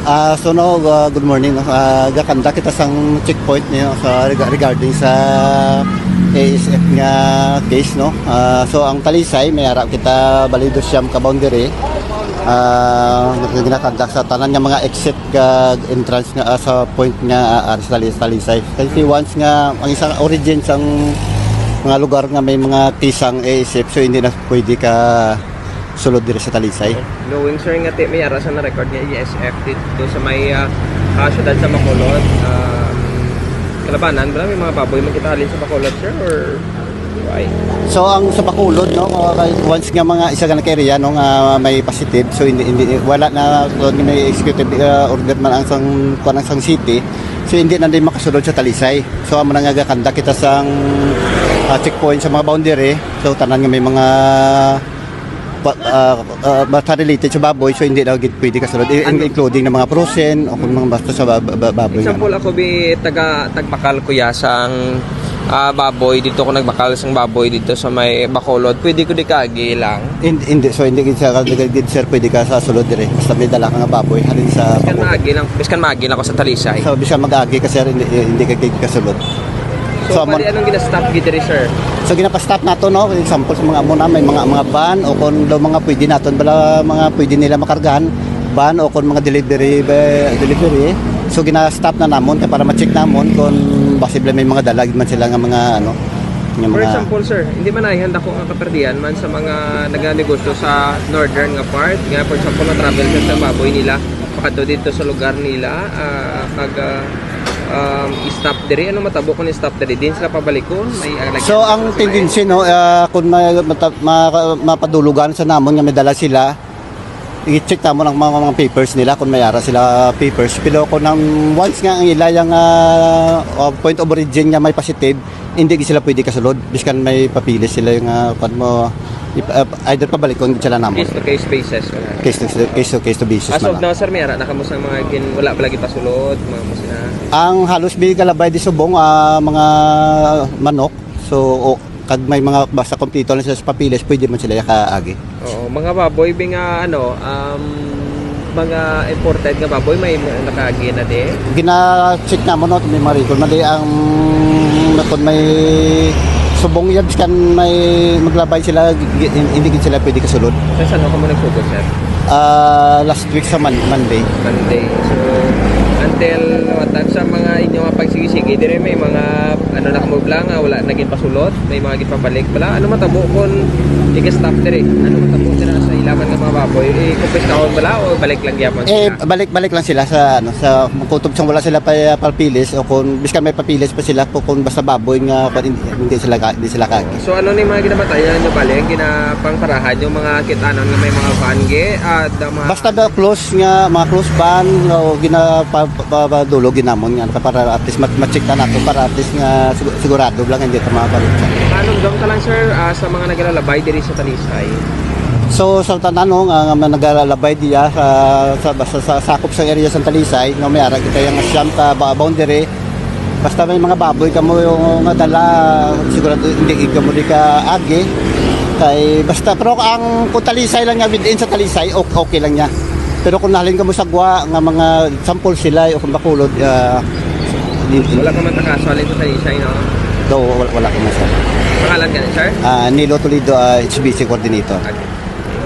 So no, good morning. Gakanda kita sang checkpoint niyo sa regarding sa ASF nga case no. So ang Talisay may harap kita balido siyam ka boundary. Ginakandak sa tanan nga mga exit ka entrance nga sa point nga sa Talisay. Kasi once nga ang isang origin sang mga lugar nga may mga tisang ASF, so hindi na pwede ka sulod diri sa Talisay. Knowing sir nga may ara sa na-record nga ESF dito sa may syudad sa Bacolod. Kalabanan, may mga baboy makita halin sa Bacolod sir or why? So ang sa Bacolod no, once nga mga isa ka na area no nga may positive, so hindi wala na may executive order man ang sang city, so hindi na din makasulod sa Talisay. So amo na nga gakanda kita sang checkpoint sa mga boundary, so tanan nga may mga basta related sa baboy, so hindi na pwede kasunod, including ng mga frozen o kung mga basta sa baboy. Example ako tagbakal kuya sang baboy dito ko nagbakal sang baboy dito sa may Bacolod, pwede ko di kagi lang. Hindi, so hindi sir pwede ka sa sulod dire basta may dala ka nga baboy halin sa biskan maagi lang ako sa Talisay. So bisa mag-agi ka sir, hindi ka kasulod. So pwede anong gina-stop gidiri sir? So ginapa-stop nato no, for example sa mga amuna may mga van o kung daw mga pwede naton bala mga pwede nila makargahan van o kung mga delivery. So gina-stop na namon para ma-check namon kung possible may mga dalag man sila nga mga ano nga For mga. example sir, hindi man ay handa ko nga kaperdian man sa mga nagnegosyo sa northern nga part nga for example na travel sa baboy nila pakadto dito sa lugar nila stop diri ano matabo kun stop diri din sila pabalikon may So ang tendency no, kung mapadulugan sa namon nga may dala sila, i-check tamo ng mga papers nila kung may ara sila papers. Pero kung nang once nga ang ilayang point of origin nga may positive, hindi sila pwede kasulod biskan may papilis sila yung either pabalikon sila namon. case to case basis. Case to basis. As of now sir, may ara na kamo sa mga wala pa lagi pasulod mga musina. Ang halos bigalabay di subong mga manok. So kag may mga basta kompleto na sila sa papilis, pwede man sila kaagi. Oo, mga baboy nga mga imported nga baboy may nakaagi na di. Gina-check na mo no, may marikol mali ang kung may subong yan kan may maglabay sila, hindi sila pwede kasulod. Saan ako mo nagsugod sir? Last week sa Monday. So until sa mga inyong pagsigisigi dire may mga ano na kamublang wala naging pasulot, may mga gipabalik pala ano matabo kon i-stop dire ano matabo dire sa ilaman nga mga baboy i-confiscahon bala o balik lang gyapon balik lang sila sa sa kutob sang wala sila papilis o kung biskan may papilis pa sila kung basta baboy nga hindi sila kagi. So ano ni mga ginabatayan nyo balik ginapangparahan yung mga kitanon nga may mga vange at mga basta close nga mga close ban o ginapadulog ginamon nga para at least ma-check na nato para at least nga sigurado lang hindi ta makapalit. Anong gawin ka lang sir sa mga naglalabay diri sa Talisay? So sa tanong nga naglalabay diya sa sakop sa area sa Talisay no may ara kita yung siyam ka boundary basta may mga baboy kamo yung dala sigurado hindi ka mo di ka agi kay basta pero ang kung Talisay lang nga within sa Talisay okay lang niya. Pero kung nahalin ka mo sa Gwa nga mga sample sila o kung Bacolod wala ka man takaso sa Talisay no? Wala ka man sir. Pangalan ka sir? Nilo Toledo, HBC coordinator. Okay.